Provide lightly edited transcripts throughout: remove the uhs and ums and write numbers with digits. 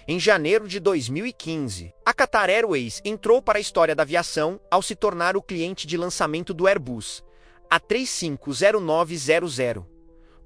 Em janeiro de 2015, a Qatar Airways entrou para a história da aviação ao se tornar o cliente de lançamento do Airbus A350-900.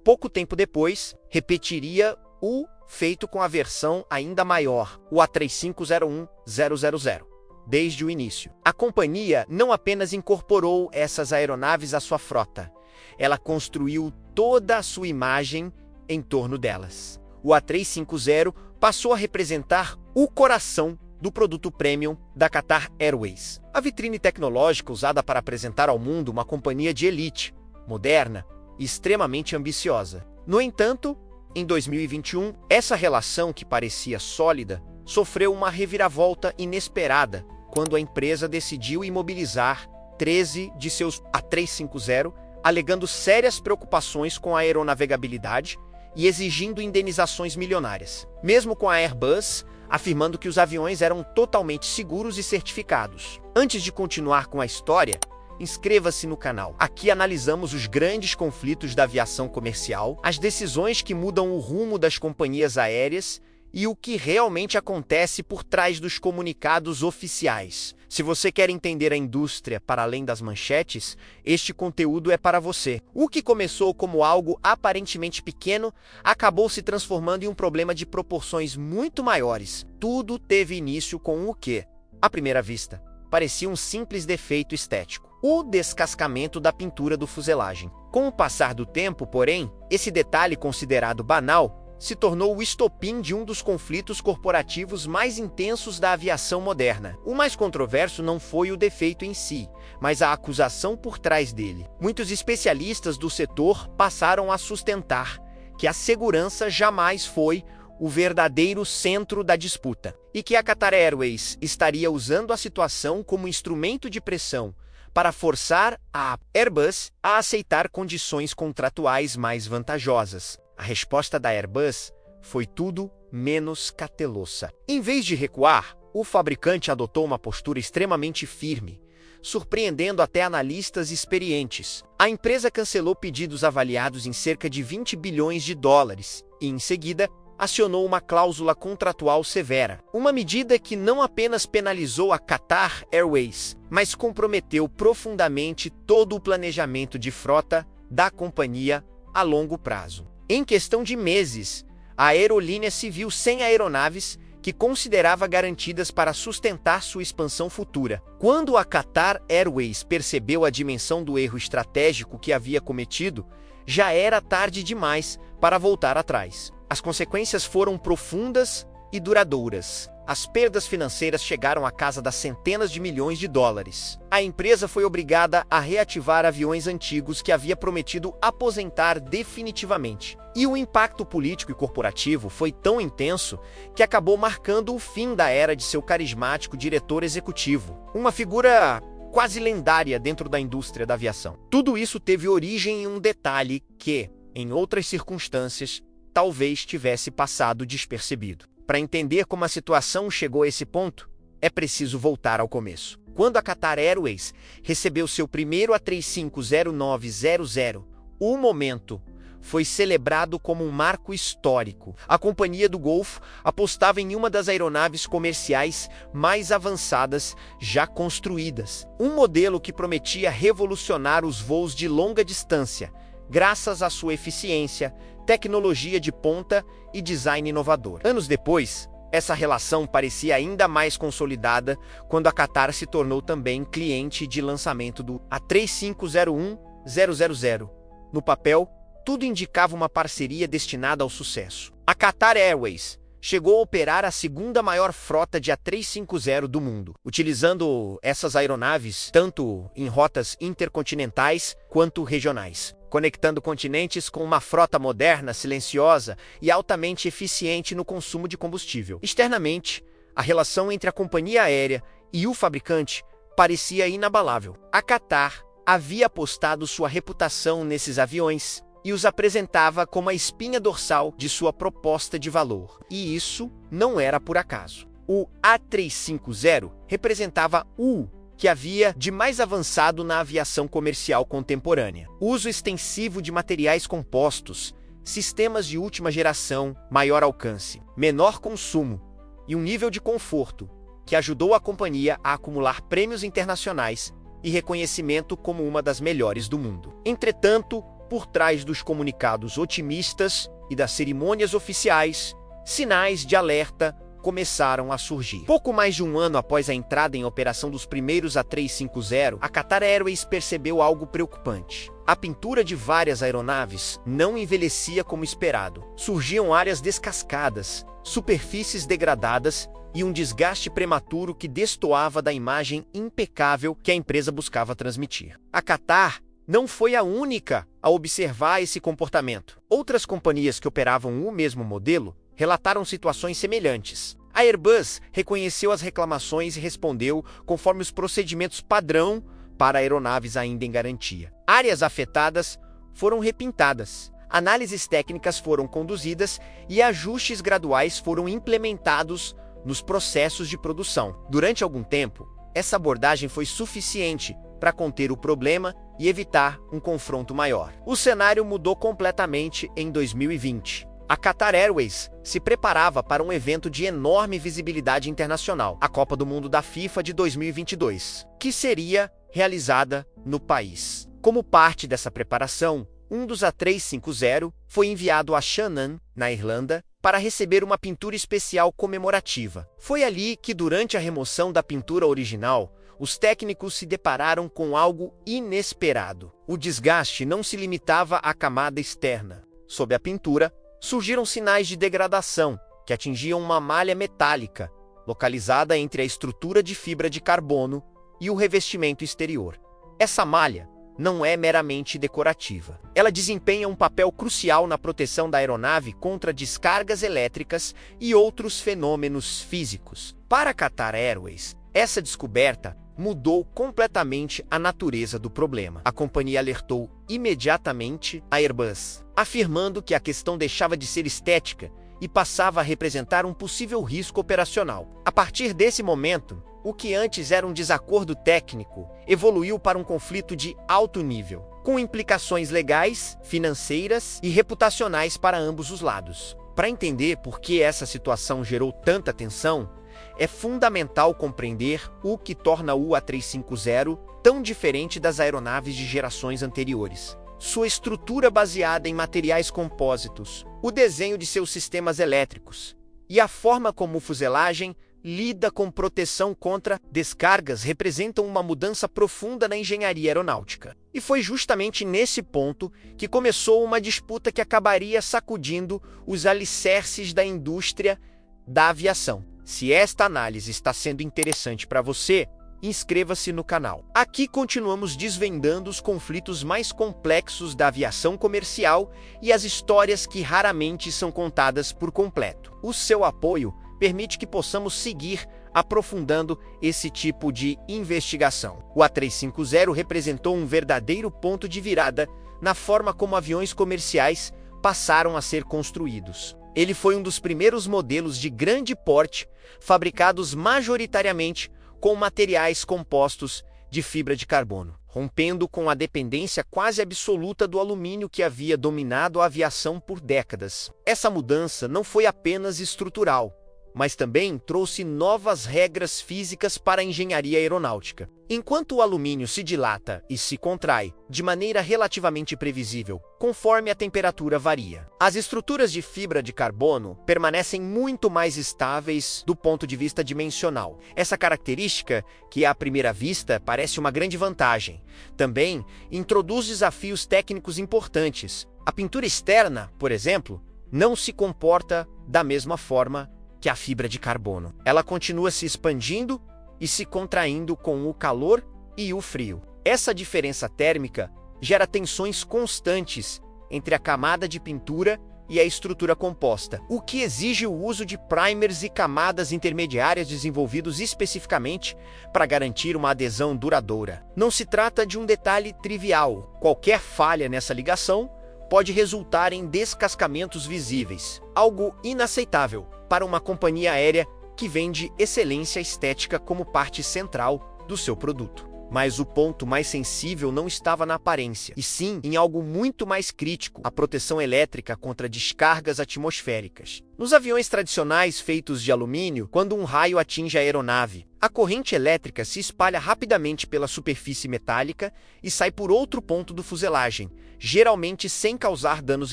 Pouco tempo depois, repetiria o feito com a versão ainda maior, o A350-1000. Desde o início, a companhia não apenas incorporou essas aeronaves à sua frota, ela construiu toda a sua imagem em torno delas. O A350 passou a representar o coração do produto premium da Qatar Airways, a vitrine tecnológica usada para apresentar ao mundo uma companhia de elite, moderna e extremamente ambiciosa. No entanto, em 2021, essa relação que parecia sólida sofreu uma reviravolta inesperada quando a empresa decidiu imobilizar 13 de seus A350, alegando sérias preocupações com a aeronavegabilidade e exigindo indenizações milionárias, mesmo com a Airbus afirmando que os aviões eram totalmente seguros e certificados. Antes de continuar com a história, inscreva-se no canal. Aqui analisamos os grandes conflitos da aviação comercial, as decisões que mudam o rumo das companhias aéreas e o que realmente acontece por trás dos comunicados oficiais. Se você quer entender a indústria para além das manchetes, este conteúdo é para você. O que começou como algo aparentemente pequeno acabou se transformando em um problema de proporções muito maiores. Tudo teve início com o que, à primeira vista, parecia um simples defeito estético: o descascamento da pintura do fuselagem. Com o passar do tempo, porém, esse detalhe considerado banal se tornou o estopim de um dos conflitos corporativos mais intensos da aviação moderna. O mais controverso não foi o defeito em si, mas a acusação por trás dele. Muitos especialistas do setor passaram a sustentar que a segurança jamais foi o verdadeiro centro da disputa, e que a Qatar Airways estaria usando a situação como instrumento de pressão para forçar a Airbus a aceitar condições contratuais mais vantajosas. A resposta da Airbus foi tudo menos cautelosa. Em vez de recuar, o fabricante adotou uma postura extremamente firme, surpreendendo até analistas experientes. A empresa cancelou pedidos avaliados em cerca de 20 bilhões de dólares e, em seguida, acionou uma cláusula contratual severa, uma medida que não apenas penalizou a Qatar Airways, mas comprometeu profundamente todo o planejamento de frota da companhia a longo prazo. Em questão de meses, a aerolínea se viu sem aeronaves que considerava garantidas para sustentar sua expansão futura. Quando a Qatar Airways percebeu a dimensão do erro estratégico que havia cometido, já era tarde demais para voltar atrás. As consequências foram profundas e duradouras. As perdas financeiras chegaram à casa das centenas de milhões de dólares. A empresa foi obrigada a reativar aviões antigos que havia prometido aposentar definitivamente. E o impacto político e corporativo foi tão intenso que acabou marcando o fim da era de seu carismático diretor executivo, uma figura quase lendária dentro da indústria da aviação. Tudo isso teve origem em um detalhe que, em outras circunstâncias, talvez tivesse passado despercebido. Para entender como a situação chegou a esse ponto, é preciso voltar ao começo. Quando a Qatar Airways recebeu seu primeiro A350-900, o momento foi celebrado como um marco histórico. A Companhia do Golfo apostava em uma das aeronaves comerciais mais avançadas já construídas, um modelo que prometia revolucionar os voos de longa distância, graças à sua eficiência, tecnologia de ponta e design inovador. Anos depois, essa relação parecia ainda mais consolidada quando a Qatar se tornou também cliente de lançamento do A350-1000. No papel, tudo indicava uma parceria destinada ao sucesso. A Qatar Airways chegou a operar a segunda maior frota de A350 do mundo, utilizando essas aeronaves tanto em rotas intercontinentais quanto regionais, conectando continentes com uma frota moderna, silenciosa e altamente eficiente no consumo de combustível. Externamente, a relação entre a companhia aérea e o fabricante parecia inabalável. A Qatar havia apostado sua reputação nesses aviões e os apresentava como a espinha dorsal de sua proposta de valor. E isso não era por acaso. O A350 representava o que havia de mais avançado na aviação comercial contemporânea. Uso extensivo de materiais compostos, sistemas de última geração, maior alcance, menor consumo, e um nível de conforto que ajudou a companhia a acumular prêmios internacionais e reconhecimento como uma das melhores do mundo. Entretanto, por trás dos comunicados otimistas e das cerimônias oficiais, sinais de alerta começaram a surgir. Pouco mais de um ano após a entrada em operação dos primeiros A350, a Qatar Airways percebeu algo preocupante. A pintura de várias aeronaves não envelhecia como esperado. Surgiam áreas descascadas, superfícies degradadas e um desgaste prematuro que destoava da imagem impecável que a empresa buscava transmitir. A Qatar não foi a única a observar esse comportamento. Outras companhias que operavam o mesmo modelo relataram situações semelhantes. A Airbus reconheceu as reclamações e respondeu conforme os procedimentos padrão para aeronaves ainda em garantia. Áreas afetadas foram repintadas, análises técnicas foram conduzidas e ajustes graduais foram implementados nos processos de produção. Durante algum tempo, essa abordagem foi suficiente para conter o problema e evitar um confronto maior. O cenário mudou completamente em 2020. A Qatar Airways se preparava para um evento de enorme visibilidade internacional, a Copa do Mundo da FIFA de 2022, que seria realizada no país. Como parte dessa preparação, um dos A350 foi enviado a Shannon, na Irlanda, para receber uma pintura especial comemorativa. Foi ali que, durante a remoção da pintura original, os técnicos se depararam com algo inesperado. O desgaste não se limitava à camada externa. Sob a pintura, surgiram sinais de degradação que atingiam uma malha metálica, localizada entre a estrutura de fibra de carbono e o revestimento exterior. Essa malha não é meramente decorativa. Ela desempenha um papel crucial na proteção da aeronave contra descargas elétricas e outros fenômenos físicos. Para a Qatar Airways, essa descoberta mudou completamente a natureza do problema. A companhia alertou imediatamente a Airbus, afirmando que a questão deixava de ser estética e passava a representar um possível risco operacional. A partir desse momento, o que antes era um desacordo técnico evoluiu para um conflito de alto nível, com implicações legais, financeiras e reputacionais para ambos os lados. Para entender por que essa situação gerou tanta tensão, é fundamental compreender o que torna o A350 tão diferente das aeronaves de gerações anteriores. Sua estrutura baseada em materiais compósitos, o desenho de seus sistemas elétricos e a forma como a fuselagem lida com proteção contra descargas representam uma mudança profunda na engenharia aeronáutica. E foi justamente nesse ponto que começou uma disputa que acabaria sacudindo os alicerces da indústria da aviação. Se esta análise está sendo interessante para você, inscreva-se no canal. Aqui continuamos desvendando os conflitos mais complexos da aviação comercial e as histórias que raramente são contadas por completo. O seu apoio permite que possamos seguir aprofundando esse tipo de investigação. O A350 representou um verdadeiro ponto de virada na forma como aviões comerciais passaram a ser construídos. Ele foi um dos primeiros modelos de grande porte fabricados majoritariamente com materiais compostos de fibra de carbono, rompendo com a dependência quase absoluta do alumínio que havia dominado a aviação por décadas. Essa mudança não foi apenas estrutural, mas também trouxe novas regras físicas para a engenharia aeronáutica. Enquanto o alumínio se dilata e se contrai de maneira relativamente previsível, conforme a temperatura varia, as estruturas de fibra de carbono permanecem muito mais estáveis do ponto de vista dimensional. Essa característica, que à primeira vista parece uma grande vantagem, também introduz desafios técnicos importantes. A pintura externa, por exemplo, não se comporta da mesma forma que a fibra de carbono. Ela continua se expandindo e se contraindo com o calor e o frio. Essa diferença térmica gera tensões constantes entre a camada de pintura e a estrutura composta, o que exige o uso de primers e camadas intermediárias desenvolvidos especificamente para garantir uma adesão duradoura. Não se trata de um detalhe trivial. Qualquer falha nessa ligação pode resultar em descascamentos visíveis, algo inaceitável para uma companhia aérea que vende excelência estética como parte central do seu produto. Mas o ponto mais sensível não estava na aparência, e sim em algo muito mais crítico: a proteção elétrica contra descargas atmosféricas. Nos aviões tradicionais feitos de alumínio, quando um raio atinge a aeronave, a corrente elétrica se espalha rapidamente pela superfície metálica e sai por outro ponto do fuselagem, geralmente sem causar danos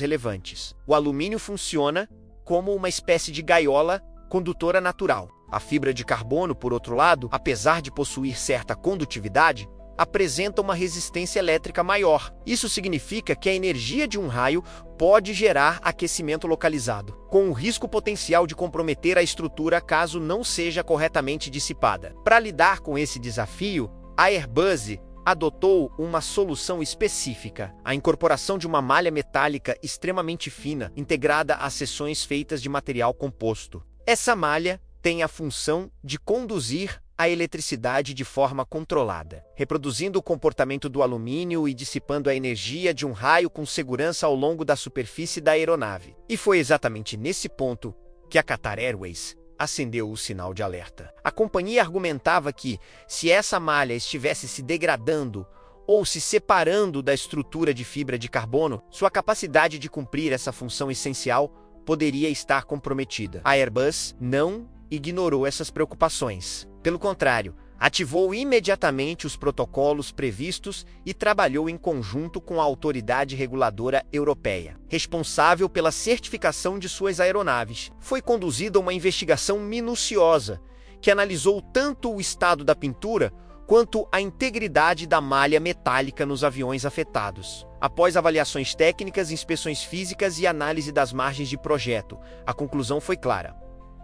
relevantes. O alumínio funciona como uma espécie de gaiola condutora natural. A fibra de carbono, por outro lado, apesar de possuir certa condutividade, apresenta uma resistência elétrica maior. Isso significa que a energia de um raio pode gerar aquecimento localizado, com o risco potencial de comprometer a estrutura caso não seja corretamente dissipada. Para lidar com esse desafio, a Airbus adotou uma solução específica: a incorporação de uma malha metálica extremamente fina, integrada a seções feitas de material composto. Essa malha tem a função de conduzir a eletricidade de forma controlada, reproduzindo o comportamento do alumínio e dissipando a energia de um raio com segurança ao longo da superfície da aeronave. E foi exatamente nesse ponto que a Qatar Airways acendeu o sinal de alerta. A companhia argumentava que, se essa malha estivesse se degradando ou se separando da estrutura de fibra de carbono, sua capacidade de cumprir essa função essencial poderia estar comprometida. A Airbus não ignorou essas preocupações. Pelo contrário, ativou imediatamente os protocolos previstos e trabalhou em conjunto com a autoridade reguladora europeia, responsável pela certificação de suas aeronaves. Foi conduzida uma investigação minuciosa que analisou tanto o estado da pintura quanto a integridade da malha metálica nos aviões afetados. Após avaliações técnicas, inspeções físicas e análise das margens de projeto, a conclusão foi clara: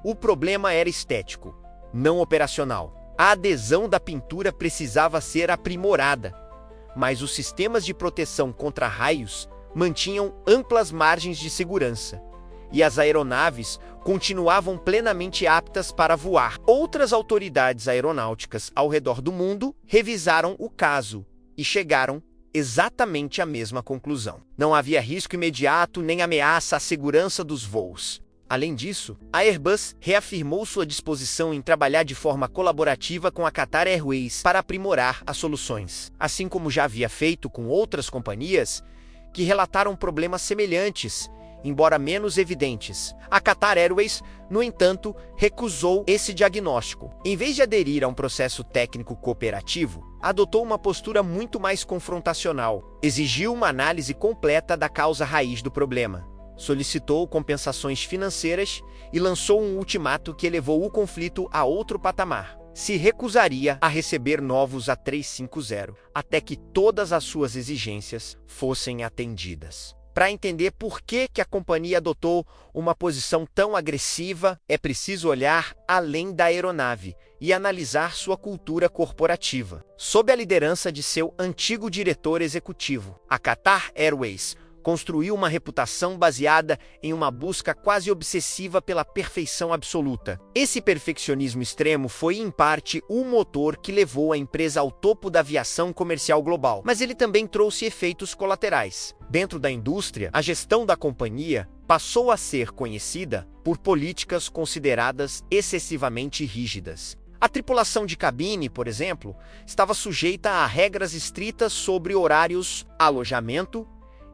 o problema era estético, não operacional. A adesão da pintura precisava ser aprimorada, mas os sistemas de proteção contra raios mantinham amplas margens de segurança, e as aeronaves continuavam plenamente aptas para voar. Outras autoridades aeronáuticas ao redor do mundo revisaram o caso e chegaram exatamente à mesma conclusão. Não havia risco imediato nem ameaça à segurança dos voos. Além disso, a Airbus reafirmou sua disposição em trabalhar de forma colaborativa com a Qatar Airways para aprimorar as soluções, assim como já havia feito com outras companhias que relataram problemas semelhantes, embora menos evidentes. A Qatar Airways, no entanto, recusou esse diagnóstico. Em vez de aderir a um processo técnico cooperativo, adotou uma postura muito mais confrontacional. Exigiu uma análise completa da causa raiz do problema, solicitou compensações financeiras e lançou um ultimato que elevou o conflito a outro patamar. Se recusaria a receber novos A350 até que todas as suas exigências fossem atendidas. Para entender por que a companhia adotou uma posição tão agressiva, é preciso olhar além da aeronave e analisar sua cultura corporativa. Sob a liderança de seu antigo diretor executivo, a Qatar Airways construiu uma reputação baseada em uma busca quase obsessiva pela perfeição absoluta. Esse perfeccionismo extremo foi, em parte, o motor que levou a empresa ao topo da aviação comercial global, mas ele também trouxe efeitos colaterais. Dentro da indústria, a gestão da companhia passou a ser conhecida por políticas consideradas excessivamente rígidas. A tripulação de cabine, por exemplo, estava sujeita a regras estritas sobre horários, alojamento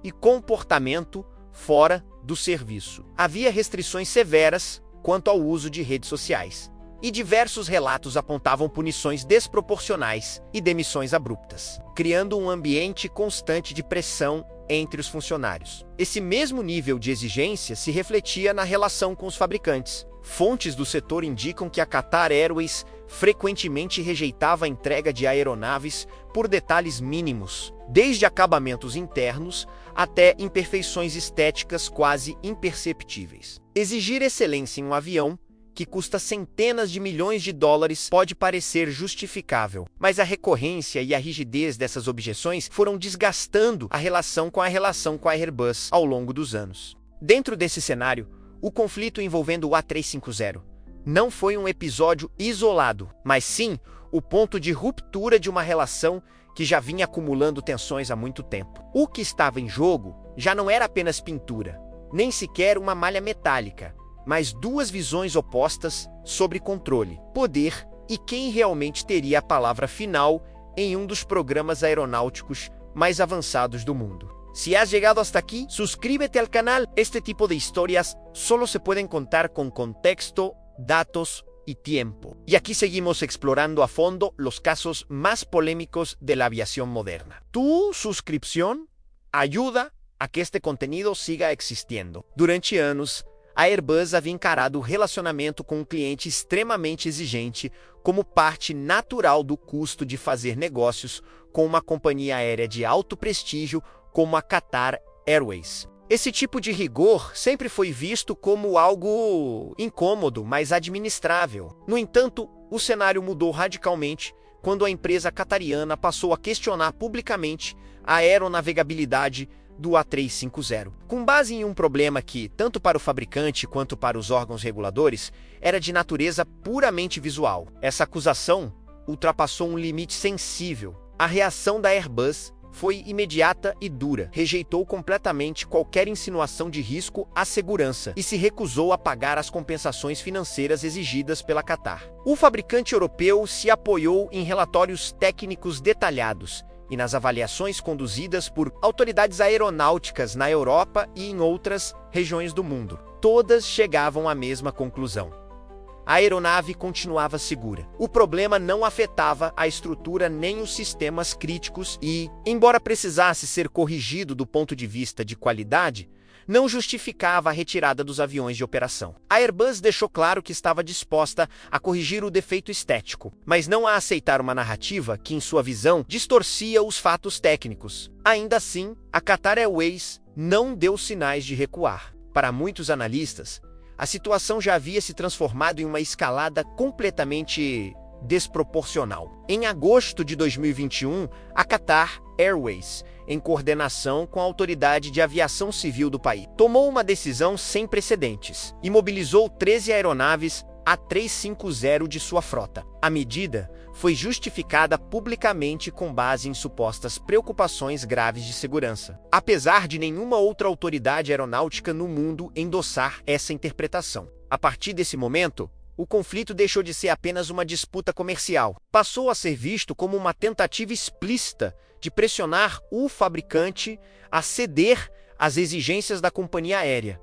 e comportamento fora do serviço. Havia restrições severas quanto ao uso de redes sociais, e diversos relatos apontavam punições desproporcionais e demissões abruptas, criando um ambiente constante de pressão entre os funcionários. Esse mesmo nível de exigência se refletia na relação com os fabricantes. Fontes do setor indicam que a Qatar Airways frequentemente rejeitava a entrega de aeronaves por detalhes mínimos, desde acabamentos internos até imperfeições estéticas quase imperceptíveis. Exigir excelência em um avião que custa centenas de milhões de dólares pode parecer justificável, mas a recorrência e a rigidez dessas objeções foram desgastando a relação com a Airbus ao longo dos anos. Dentro desse cenário, o conflito envolvendo o A350 não foi um episódio isolado, mas sim o ponto de ruptura de uma relação que já vinha acumulando tensões há muito tempo. O que estava em jogo já não era apenas pintura, nem sequer uma malha metálica, mas duas visões opostas sobre controle, poder e quem realmente teria a palavra final em um dos programas aeronáuticos mais avançados do mundo. Si has llegado hasta aquí, suscríbete al canal. Este tipo de historias solo se pueden contar con contexto, datos y tiempo. Y aquí seguimos explorando a fondo los casos más polémicos de la aviación moderna. Tu suscripción ajuda a que este conteúdo siga existindo. Durante anos, a Airbus havia encarado o relacionamento com um cliente extremamente exigente como parte natural do custo de fazer negócios com uma companhia aérea de alto prestígio como a Qatar Airways. Esse tipo de rigor sempre foi visto como algo incômodo, mas administrável. No entanto, o cenário mudou radicalmente quando a empresa qatariana passou a questionar publicamente a aeronavegabilidade do A350. Com base em um problema que, tanto para o fabricante quanto para os órgãos reguladores, era de natureza puramente visual. Essa acusação ultrapassou um limite sensível. A reação da Airbus foi imediata e dura. Rejeitou completamente qualquer insinuação de risco à segurança e se recusou a pagar as compensações financeiras exigidas pela Qatar. O fabricante europeu se apoiou em relatórios técnicos detalhados e nas avaliações conduzidas por autoridades aeronáuticas na Europa e em outras regiões do mundo. Todas chegavam à mesma conclusão. A aeronave continuava segura. O problema não afetava a estrutura nem os sistemas críticos e, embora precisasse ser corrigido do ponto de vista de qualidade, não justificava a retirada dos aviões de operação. A Airbus deixou claro que estava disposta a corrigir o defeito estético, mas não a aceitar uma narrativa que, em sua visão, distorcia os fatos técnicos. Ainda assim, a Qatar Airways não deu sinais de recuar. Para muitos analistas, a situação já havia se transformado em uma escalada completamente desproporcional. Em agosto de 2021, a Qatar Airways, em coordenação com a Autoridade de Aviação Civil do país, tomou uma decisão sem precedentes e mobilizou 13 aeronaves A350 de sua frota. A medida foi justificada publicamente com base em supostas preocupações graves de segurança, apesar de nenhuma outra autoridade aeronáutica no mundo endossar essa interpretação. A partir desse momento, o conflito deixou de ser apenas uma disputa comercial. Passou a ser visto como uma tentativa explícita de pressionar o fabricante a ceder às exigências da companhia aérea.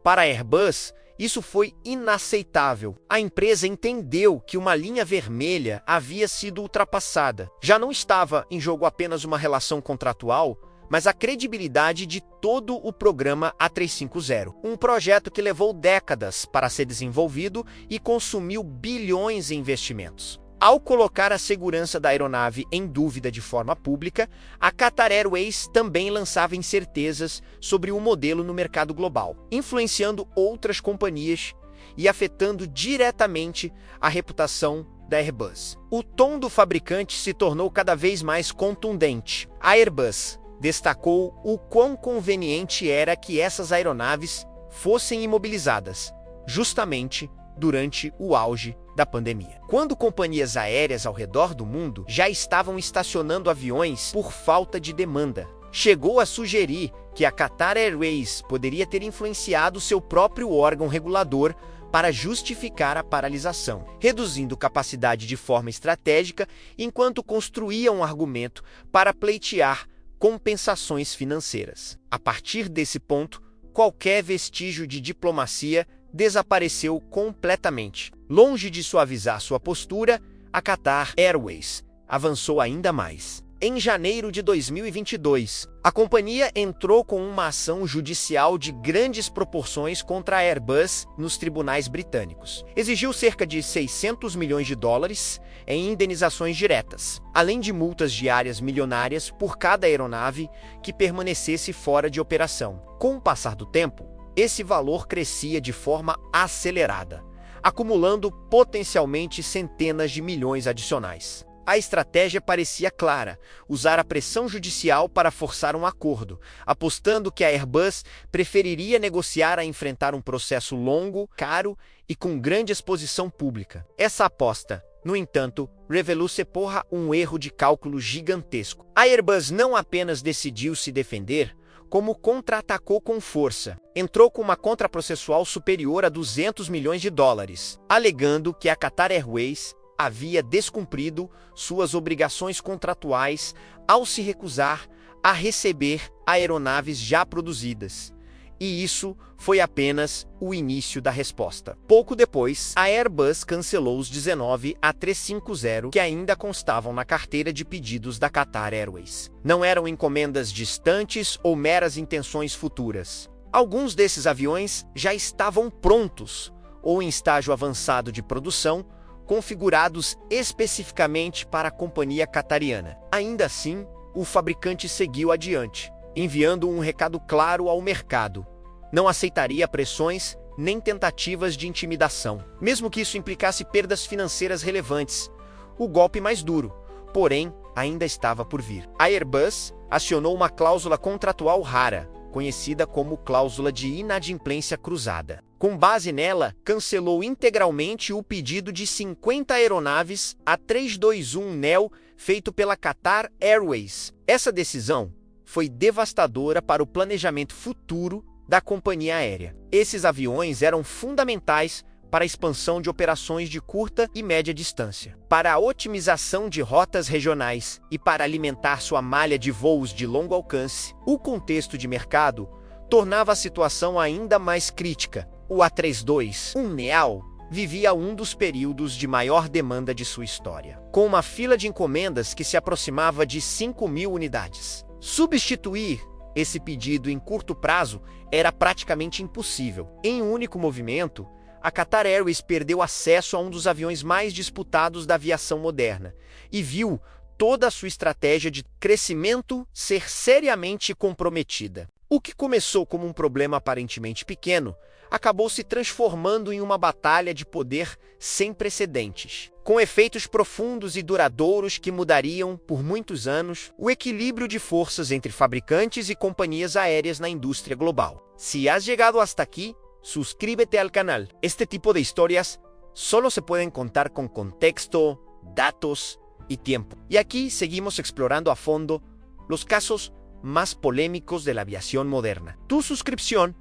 Para a Airbus, isso foi inaceitável. A empresa entendeu que uma linha vermelha havia sido ultrapassada. Já não estava em jogo apenas uma relação contratual, mas a credibilidade de todo o programa A350. Um projeto que levou décadas para ser desenvolvido e consumiu bilhões em investimentos. Ao colocar a segurança da aeronave em dúvida de forma pública, a Qatar Airways também lançava incertezas sobre o modelo no mercado global, influenciando outras companhias e afetando diretamente a reputação da Airbus. O tom do fabricante se tornou cada vez mais contundente. A Airbus destacou o quão conveniente era que essas aeronaves fossem imobilizadas, justamente durante o auge da pandemia, quando companhias aéreas ao redor do mundo já estavam estacionando aviões por falta de demanda. Chegou a sugerir que a Qatar Airways poderia ter influenciado seu próprio órgão regulador para justificar a paralisação, reduzindo capacidade de forma estratégica enquanto construía um argumento para pleitear compensações financeiras. A partir desse ponto, qualquer vestígio de diplomacia desapareceu completamente. Longe de suavizar sua postura, a Qatar Airways avançou ainda mais. Em janeiro de 2022, a companhia entrou com uma ação judicial de grandes proporções contra a Airbus nos tribunais britânicos. Exigiu cerca de 600 milhões de dólares em indenizações diretas, além de multas diárias milionárias por cada aeronave que permanecesse fora de operação. Com o passar do tempo, esse valor crescia de forma acelerada, acumulando potencialmente centenas de milhões adicionais. A estratégia parecia clara: usar a pressão judicial para forçar um acordo, apostando que a Airbus preferiria negociar a enfrentar um processo longo, caro e com grande exposição pública. Essa aposta, no entanto, revelou-se por um erro de cálculo gigantesco. A Airbus não apenas decidiu se defender, como contra-atacou com força. Entrou com uma contraprocessual superior a 200 milhões de dólares, alegando que a Qatar Airways havia descumprido suas obrigações contratuais ao se recusar a receber aeronaves já produzidas. E isso foi apenas o início da resposta. Pouco depois, a Airbus cancelou os 19 A350 que ainda constavam na carteira de pedidos da Qatar Airways. Não eram encomendas distantes ou meras intenções futuras. Alguns desses aviões já estavam prontos ou em estágio avançado de produção, configurados especificamente para a companhia qatariana. Ainda assim, o fabricante seguiu adiante, enviando um recado claro ao mercado: não aceitaria pressões nem tentativas de intimidação, mesmo que isso implicasse perdas financeiras relevantes. O golpe mais duro, porém, ainda estava por vir. A Airbus acionou uma cláusula contratual rara, conhecida como cláusula de inadimplência cruzada. Com base nela, cancelou integralmente o pedido de 50 aeronaves A321neo feito pela Qatar Airways. Essa decisão foi devastadora para o planejamento futuro da companhia aérea. Esses aviões eram fundamentais para a expansão de operações de curta e média distância, para a otimização de rotas regionais e para alimentar sua malha de voos de longo alcance. O contexto de mercado tornava a situação ainda mais crítica. O A321neo vivia um dos períodos de maior demanda de sua história, com uma fila de encomendas que se aproximava de 5.000 unidades. Substituir esse pedido em curto prazo era praticamente impossível. Em um único movimento, a Qatar Airways perdeu acesso a um dos aviões mais disputados da aviação moderna e viu toda a sua estratégia de crescimento ser seriamente comprometida. O que começou como um problema aparentemente pequeno acabou se transformando em uma batalha de poder sem precedentes, com efeitos profundos e duradouros que mudariam, por muitos anos, o equilíbrio de forças entre fabricantes e companhias aéreas na indústria global. Si has llegado hasta aquí, suscríbete al canal. Este tipo de historias solo se pueden contar con contexto, datos y tiempo. Y aquí seguimos explorando a fondo los casos más polémicos de la aviación moderna. Tu suscripción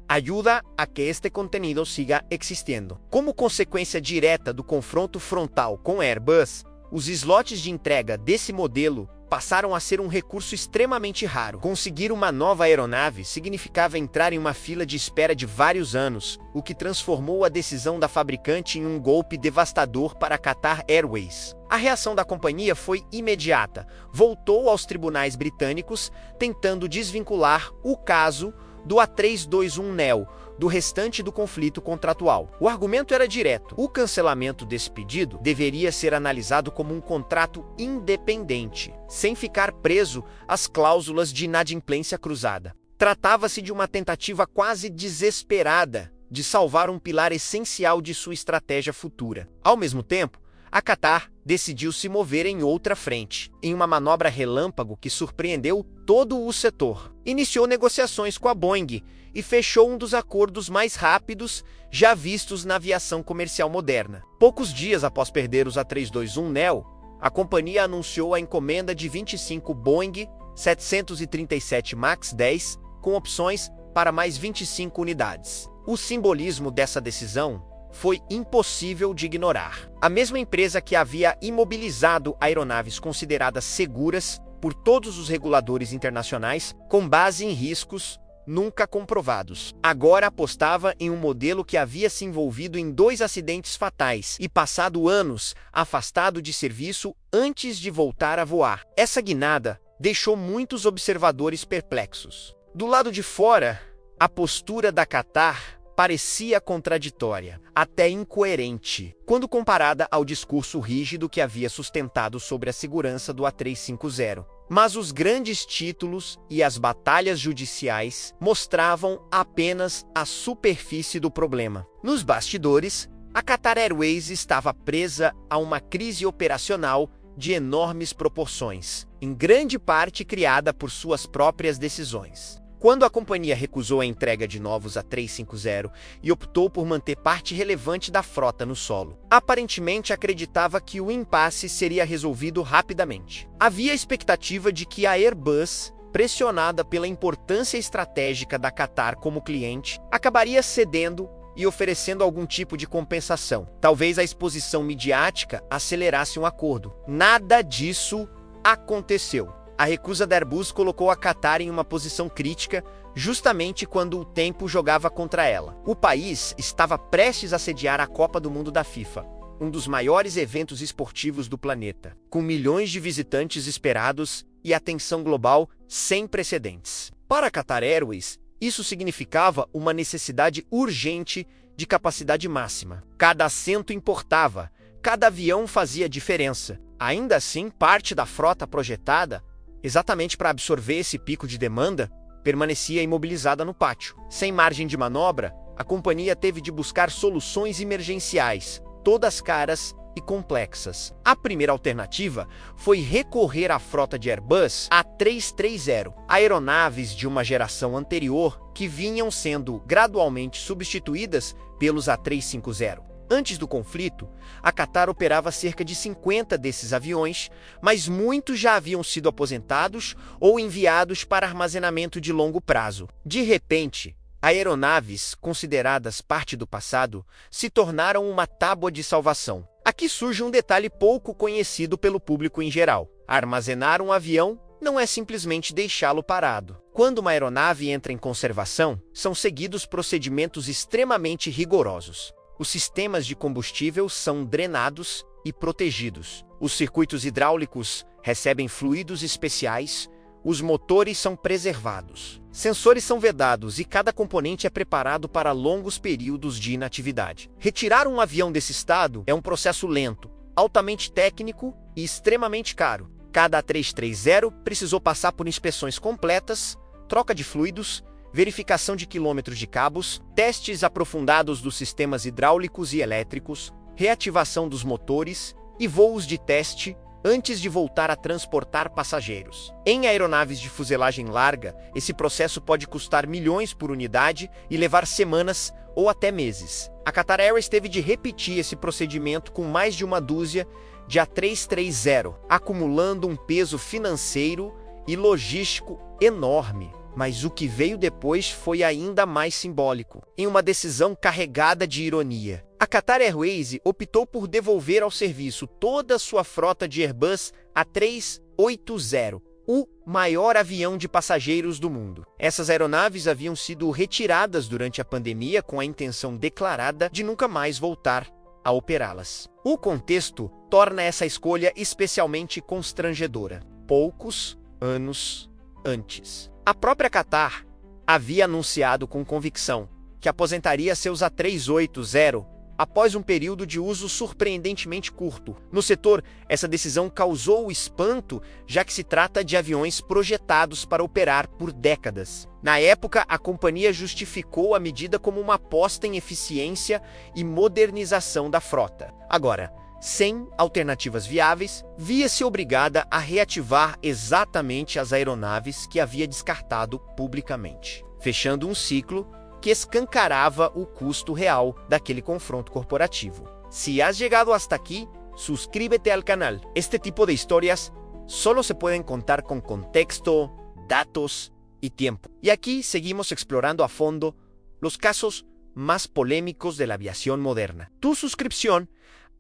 ayuda a que este contenido siga existiendo. Como consequência direta do confronto frontal com a Airbus, os slots de entrega desse modelo passaram a ser um recurso extremamente raro. Conseguir uma nova aeronave significava entrar em uma fila de espera de vários anos, o que transformou a decisão da fabricante em um golpe devastador para a Qatar Airways. A reação da companhia foi imediata. Voltou aos tribunais britânicos, tentando desvincular o caso do A321neo do restante do conflito contratual. O argumento era direto: o cancelamento desse pedido deveria ser analisado como um contrato independente, sem ficar preso às cláusulas de inadimplência cruzada. Tratava-se de uma tentativa quase desesperada de salvar um pilar essencial de sua estratégia futura. Ao mesmo tempo, a Qatar decidiu se mover em outra frente, em uma manobra relâmpago que surpreendeu todo o setor. Iniciou negociações com a Boeing e fechou um dos acordos mais rápidos já vistos na aviação comercial moderna. Poucos dias após perder os A321neo, a companhia anunciou a encomenda de 25 Boeing 737 MAX 10, com opções para mais 25 unidades. O simbolismo dessa decisão foi impossível de ignorar. A mesma empresa que havia imobilizado aeronaves consideradas seguras por todos os reguladores internacionais, com base em riscos nunca comprovados, agora apostava em um modelo que havia se envolvido em 2 acidentes fatais e passado anos afastado de serviço antes de voltar a voar. Essa guinada deixou muitos observadores perplexos. Do lado de fora, a postura da Qatar parecia contraditória, até incoerente, quando comparada ao discurso rígido que havia sustentado sobre a segurança do A350. Mas os grandes títulos e as batalhas judiciais mostravam apenas a superfície do problema. Nos bastidores, a Qatar Airways estava presa a uma crise operacional de enormes proporções, em grande parte criada por suas próprias decisões. Quando a companhia recusou a entrega de novos A350 e optou por manter parte relevante da frota no solo, aparentemente acreditava que o impasse seria resolvido rapidamente. Havia a expectativa de que a Airbus, pressionada pela importância estratégica da Qatar como cliente, acabaria cedendo e oferecendo algum tipo de compensação. Talvez a exposição midiática acelerasse um acordo. Nada disso aconteceu. A recusa da Airbus colocou a Qatar em uma posição crítica, justamente quando o tempo jogava contra ela. O país estava prestes a sediar a Copa do Mundo da FIFA, um dos maiores eventos esportivos do planeta, com milhões de visitantes esperados e atenção global sem precedentes. Para a Qatar Airways, isso significava uma necessidade urgente de capacidade máxima. Cada assento importava, cada avião fazia diferença. Ainda assim, parte da frota projetada, exatamente para absorver esse pico de demanda, permanecia imobilizada no pátio. Sem margem de manobra, a companhia teve de buscar soluções emergenciais, todas caras e complexas. A primeira alternativa foi recorrer à frota de Airbus A330, aeronaves de uma geração anterior que vinham sendo gradualmente substituídas pelos A350. Antes do conflito, a Qatar operava cerca de 50 desses aviões, mas muitos já haviam sido aposentados ou enviados para armazenamento de longo prazo. De repente, aeronaves, consideradas parte do passado, se tornaram uma tábua de salvação. Aqui surge um detalhe pouco conhecido pelo público em geral. Armazenar um avião não é simplesmente deixá-lo parado. Quando uma aeronave entra em conservação, são seguidos procedimentos extremamente rigorosos. Os sistemas de combustível são drenados e protegidos. Os circuitos hidráulicos recebem fluidos especiais. Os motores são preservados. Sensores são vedados e cada componente é preparado para longos períodos de inatividade. Retirar um avião desse estado é um processo lento, altamente técnico e extremamente caro. Cada A330 precisou passar por inspeções completas, troca de fluidos, verificação de quilômetros de cabos, testes aprofundados dos sistemas hidráulicos e elétricos, reativação dos motores e voos de teste antes de voltar a transportar passageiros. Em aeronaves de fuselagem larga, esse processo pode custar milhões por unidade e levar semanas ou até meses. A Qatar Airways teve de repetir esse procedimento com mais de uma dúzia de A330, acumulando um peso financeiro e logístico enorme. Mas o que veio depois foi ainda mais simbólico. Em uma decisão carregada de ironia, a Qatar Airways optou por devolver ao serviço toda a sua frota de Airbus A380, o maior avião de passageiros do mundo. Essas aeronaves haviam sido retiradas durante a pandemia com a intenção declarada de nunca mais voltar a operá-las. O contexto torna essa escolha especialmente constrangedora. Poucos anos antes, a própria Qatar havia anunciado com convicção que aposentaria seus A380 após um período de uso surpreendentemente curto. No setor, essa decisão causou espanto, já que se trata de aviões projetados para operar por décadas. Na época, a companhia justificou a medida como uma aposta em eficiência e modernização da frota. Agora, sem alternativas viáveis, via-se obrigada a reativar exatamente as aeronaves que havia descartado publicamente, fechando um ciclo que escancarava o custo real daquele confronto corporativo. Si has llegado hasta aquí, suscríbete al canal. Este tipo de historias solo se pueden contar con contexto, datos y tiempo. Y aquí seguimos explorando a fondo los casos más polémicos de la aviación moderna. Tu suscripción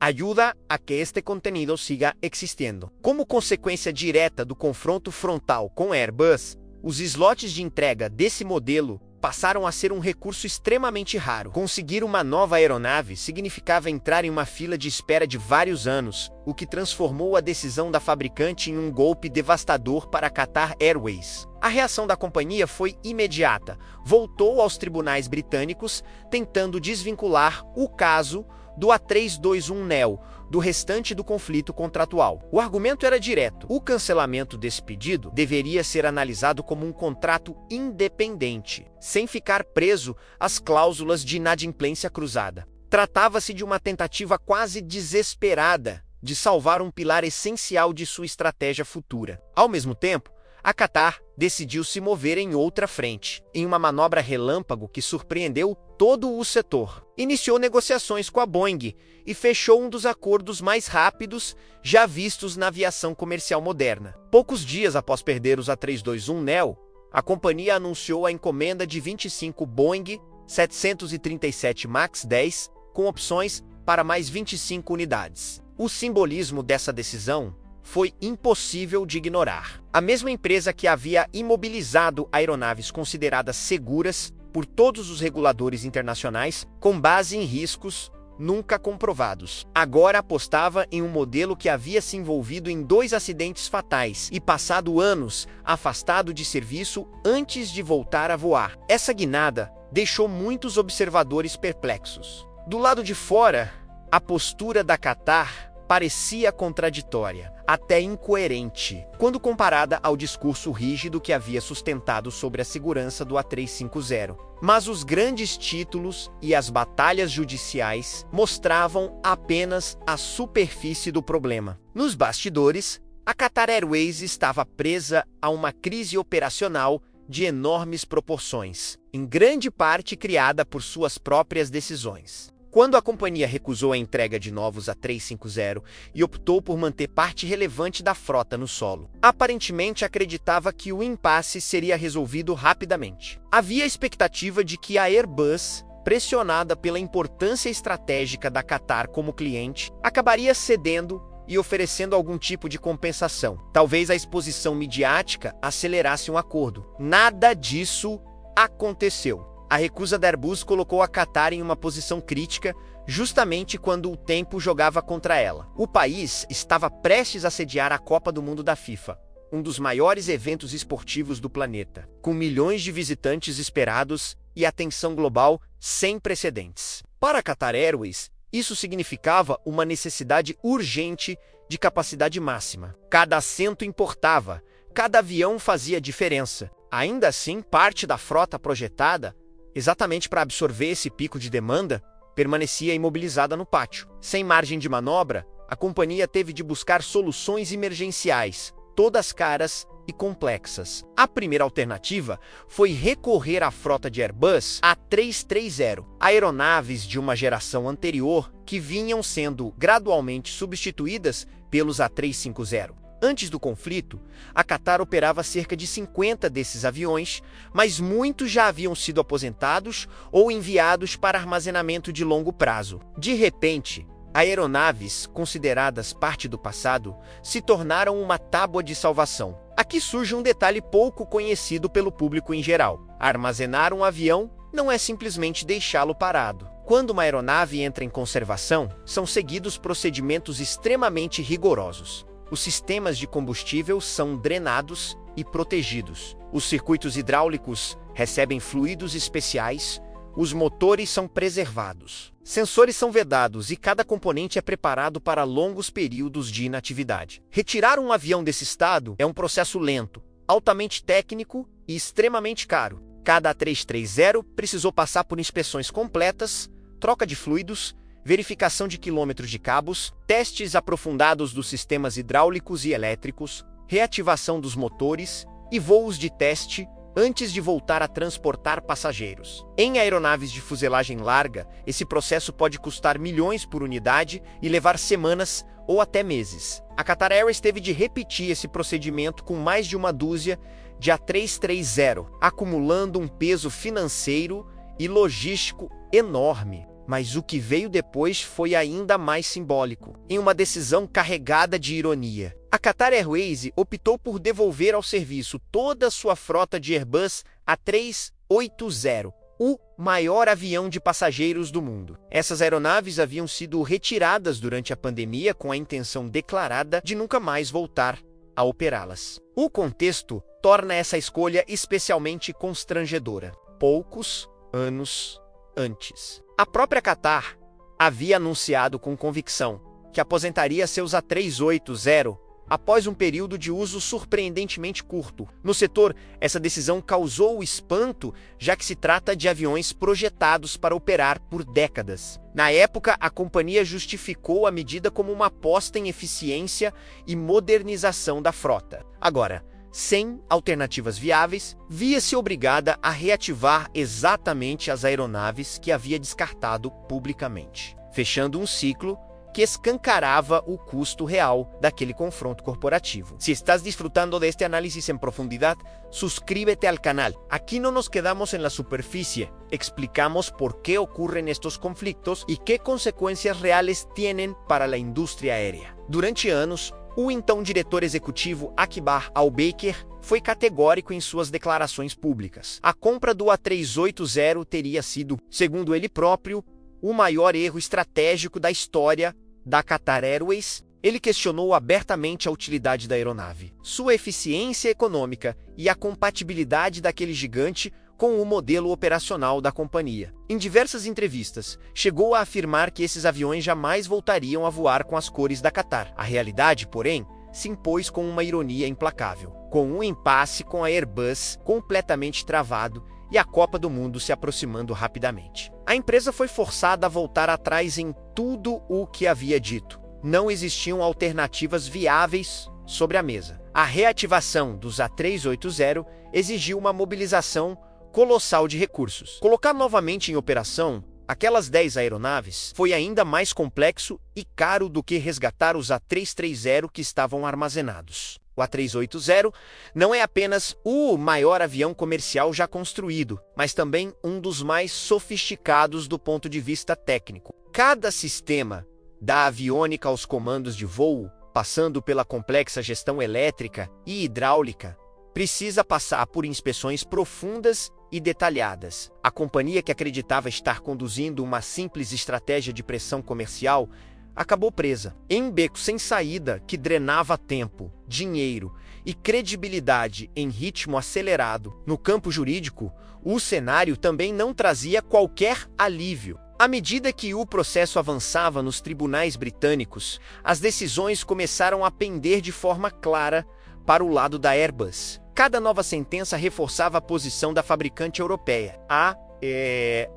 ayuda a que este contenido siga existiendo. Como consequência direta do confronto frontal com a Airbus, os slots de entrega desse modelo passaram a ser um recurso extremamente raro. Conseguir uma nova aeronave significava entrar em uma fila de espera de vários anos, o que transformou a decisão da fabricante em um golpe devastador para a Qatar Airways. A reação da companhia foi imediata. Voltou aos tribunais britânicos, tentando desvincular o caso do A321neo do restante do conflito contratual. O argumento era direto. O cancelamento desse pedido deveria ser analisado como um contrato independente, sem ficar preso às cláusulas de inadimplência cruzada. Tratava-se de uma tentativa quase desesperada de salvar um pilar essencial de sua estratégia futura. Ao mesmo tempo, a Qatar decidiu se mover em outra frente, em uma manobra relâmpago que surpreendeu todo o setor. Iniciou negociações com a Boeing e fechou um dos acordos mais rápidos já vistos na aviação comercial moderna. Poucos dias após perder os A321neo, a companhia anunciou a encomenda de 25 Boeing 737 MAX 10, com opções para mais 25 unidades. O simbolismo dessa decisão foi impossível de ignorar. A mesma empresa que havia imobilizado aeronaves consideradas seguras por todos os reguladores internacionais, com base em riscos nunca comprovados, agora apostava em um modelo que havia se envolvido em 2 acidentes fatais e passado anos afastado de serviço antes de voltar a voar. Essa guinada deixou muitos observadores perplexos. Do lado de fora, a postura da Qatar parecia contraditória, até incoerente, quando comparada ao discurso rígido que havia sustentado sobre a segurança do A350. Mas os grandes títulos e as batalhas judiciais mostravam apenas a superfície do problema. Nos bastidores, a Qatar Airways estava presa a uma crise operacional de enormes proporções, em grande parte criada por suas próprias decisões. Quando a companhia recusou a entrega de novos A350 e optou por manter parte relevante da frota no solo, aparentemente acreditava que o impasse seria resolvido rapidamente. Havia a expectativa de que a Airbus, pressionada pela importância estratégica da Qatar como cliente, acabaria cedendo e oferecendo algum tipo de compensação. Talvez a exposição midiática acelerasse um acordo. Nada disso aconteceu. A recusa da Airbus colocou a Qatar em uma posição crítica justamente quando o tempo jogava contra ela. O país estava prestes a sediar a Copa do Mundo da FIFA, um dos maiores eventos esportivos do planeta, com milhões de visitantes esperados e atenção global sem precedentes. Para a Qatar Airways, isso significava uma necessidade urgente de capacidade máxima. Cada assento importava, cada avião fazia diferença. Ainda assim, parte da frota projetada exatamente para absorver esse pico de demanda, permanecia imobilizada no pátio. Sem margem de manobra, a companhia teve de buscar soluções emergenciais, todas caras e complexas. A primeira alternativa foi recorrer à frota de Airbus A330, aeronaves de uma geração anterior que vinham sendo gradualmente substituídas pelos A350. Antes do conflito, a Qatar operava cerca de 50 desses aviões, mas muitos já haviam sido aposentados ou enviados para armazenamento de longo prazo. De repente, aeronaves, consideradas parte do passado, se tornaram uma tábua de salvação. Aqui surge um detalhe pouco conhecido pelo público em geral. Armazenar um avião não é simplesmente deixá-lo parado. Quando uma aeronave entra em conservação, são seguidos procedimentos extremamente rigorosos. Os sistemas de combustível são drenados e protegidos. Os circuitos hidráulicos recebem fluidos especiais. Os motores são preservados. Sensores são vedados e cada componente é preparado para longos períodos de inatividade. Retirar um avião desse estado é um processo lento, altamente técnico e extremamente caro. Cada A330 precisou passar por inspeções completas, troca de fluidos, verificação de quilômetros de cabos, testes aprofundados dos sistemas hidráulicos e elétricos, reativação dos motores e voos de teste antes de voltar a transportar passageiros. Em aeronaves de fuselagem larga, esse processo pode custar milhões por unidade e levar semanas ou até meses. A Qatar Airways teve de repetir esse procedimento com mais de uma dúzia de A330, acumulando um peso financeiro e logístico enorme. Mas o que veio depois foi ainda mais simbólico. Em uma decisão carregada de ironia, a Qatar Airways optou por devolver ao serviço toda a sua frota de Airbus A380, o maior avião de passageiros do mundo. Essas aeronaves haviam sido retiradas durante a pandemia com a intenção declarada de nunca mais voltar a operá-las. O contexto torna essa escolha especialmente constrangedora. Poucos anos antes, a própria Qatar havia anunciado com convicção que aposentaria seus A380 após um período de uso surpreendentemente curto. No setor, essa decisão causou espanto, já que se trata de aviões projetados para operar por décadas. Na época, a companhia justificou a medida como uma aposta em eficiência e modernização da frota. Agora, sem alternativas viáveis, via-se obrigada a reativar exatamente as aeronaves que havia descartado publicamente, fechando um ciclo que escancarava o custo real daquele confronto corporativo. Se estás disfrutando de este análisis en profundidad, suscríbete al canal. Aquí no nos quedamos en la superficie, explicamos por qué ocurren estos conflictos y qué consecuencias reales tienen para la indústria aérea. Durante anos, o então diretor executivo Akbar Al-Baker foi categórico em suas declarações públicas. A compra do A380 teria sido, segundo ele próprio, o maior erro estratégico da história da Qatar Airways. Ele questionou abertamente a utilidade da aeronave, sua eficiência econômica e a compatibilidade daquele gigante com o modelo operacional da companhia. Em diversas entrevistas, chegou a afirmar que esses aviões jamais voltariam a voar com as cores da Qatar. A realidade, porém, se impôs com uma ironia implacável, com um impasse com a Airbus completamente travado e a Copa do Mundo se aproximando rapidamente. A empresa foi forçada a voltar atrás em tudo o que havia dito. Não existiam alternativas viáveis sobre a mesa. A reativação dos A380 exigiu uma mobilização colossal de recursos. Colocar novamente em operação aquelas 10 aeronaves foi ainda mais complexo e caro do que resgatar os A330 que estavam armazenados. O A380 não é apenas o maior avião comercial já construído, mas também um dos mais sofisticados do ponto de vista técnico. Cada sistema, da aviônica aos comandos de voo, passando pela complexa gestão elétrica e hidráulica, precisa passar por inspeções profundas e detalhadas. A companhia que acreditava estar conduzindo uma simples estratégia de pressão comercial acabou presa em um beco sem saída que drenava tempo, dinheiro e credibilidade em ritmo acelerado. No campo jurídico, o cenário também não trazia qualquer alívio. À medida que o processo avançava nos tribunais britânicos, as decisões começaram a pender de forma clara para o lado da Airbus. Cada nova sentença reforçava a posição da fabricante europeia. A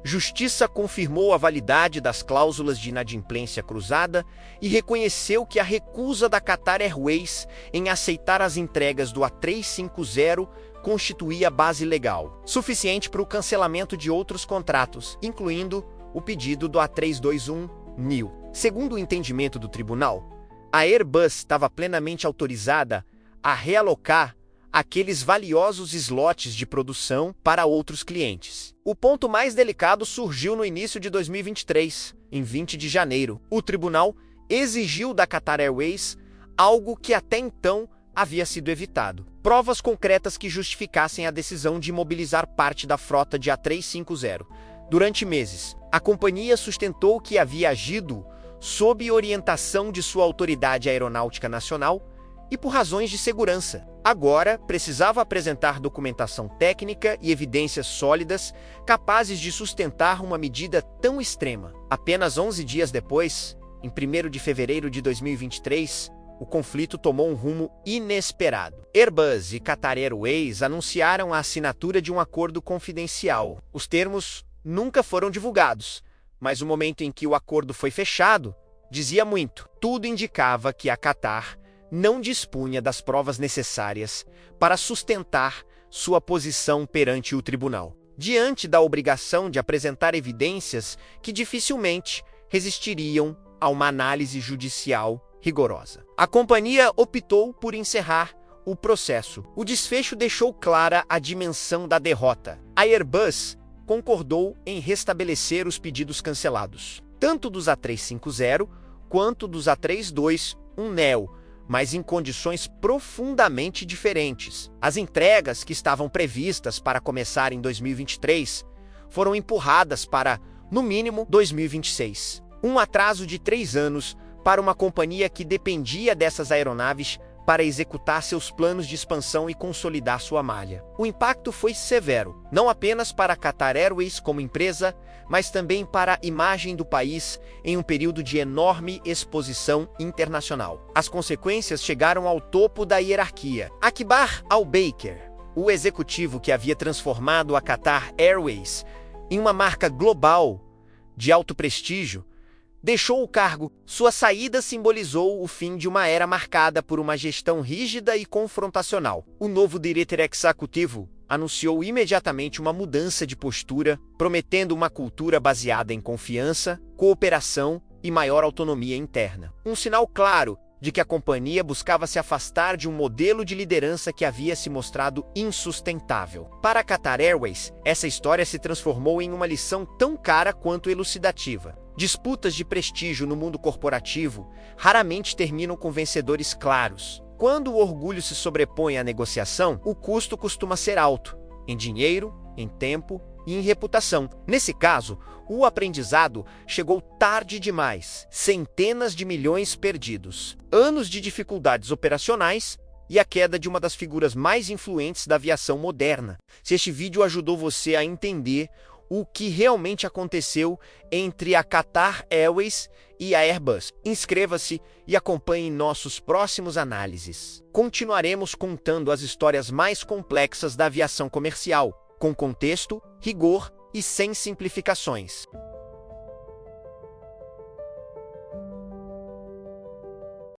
Justiça confirmou a validade das cláusulas de inadimplência cruzada e reconheceu que a recusa da Qatar Airways em aceitar as entregas do A350 constituía base legal, suficiente para o cancelamento de outros contratos, incluindo o pedido do A321neo. Segundo o entendimento do tribunal, a Airbus estava plenamente autorizada a realocar aqueles valiosos slots de produção para outros clientes. O ponto mais delicado surgiu no início de 2023, em 20 de janeiro. O tribunal exigiu da Qatar Airways algo que até então havia sido evitado: provas concretas que justificassem a decisão de mobilizar parte da frota de A350. Durante meses, a companhia sustentou que havia agido sob orientação de sua autoridade aeronáutica nacional e por razões de segurança. Agora, precisava apresentar documentação técnica e evidências sólidas capazes de sustentar uma medida tão extrema. Apenas 11 dias depois, em 1º de fevereiro de 2023, o conflito tomou um rumo inesperado. Airbus e Qatar Airways anunciaram a assinatura de um acordo confidencial. Os termos nunca foram divulgados, mas o momento em que o acordo foi fechado dizia muito. Tudo indicava que a Qatar não dispunha das provas necessárias para sustentar sua posição perante o tribunal, diante da obrigação de apresentar evidências que dificilmente resistiriam a uma análise judicial rigorosa. A companhia optou por encerrar o processo. O desfecho deixou clara a dimensão da derrota. A Airbus concordou em restabelecer os pedidos cancelados, tanto dos A350 quanto dos A321neo, mas em condições profundamente diferentes. As entregas que estavam previstas para começar em 2023 foram empurradas para, no mínimo, 2026. Um atraso de 3 anos para uma companhia que dependia dessas aeronaves para executar seus planos de expansão e consolidar sua malha. O impacto foi severo, não apenas para a Qatar Airways como empresa, mas também para a imagem do país em um período de enorme exposição internacional. As consequências chegaram ao topo da hierarquia. Akbar Al-Baker, o executivo que havia transformado a Qatar Airways em uma marca global de alto prestígio, deixou o cargo. Sua saída simbolizou o fim de uma era marcada por uma gestão rígida e confrontacional. O novo diretor executivo anunciou imediatamente uma mudança de postura, prometendo uma cultura baseada em confiança, cooperação e maior autonomia interna. Um sinal claro de que a companhia buscava se afastar de um modelo de liderança que havia se mostrado insustentável. Para a Qatar Airways, essa história se transformou em uma lição tão cara quanto elucidativa. Disputas de prestígio no mundo corporativo raramente terminam com vencedores claros. Quando o orgulho se sobrepõe à negociação, o custo costuma ser alto, em dinheiro, em tempo e em reputação. Nesse caso, o aprendizado chegou tarde demais. Centenas de milhões perdidos, anos de dificuldades operacionais e a queda de uma das figuras mais influentes da aviação moderna. Se este vídeo ajudou você a entender o que realmente aconteceu entre a Qatar Airways e a Airbus, inscreva-se e acompanhe nossos próximos análises. Continuaremos contando as histórias mais complexas da aviação comercial, com contexto, rigor e sem simplificações.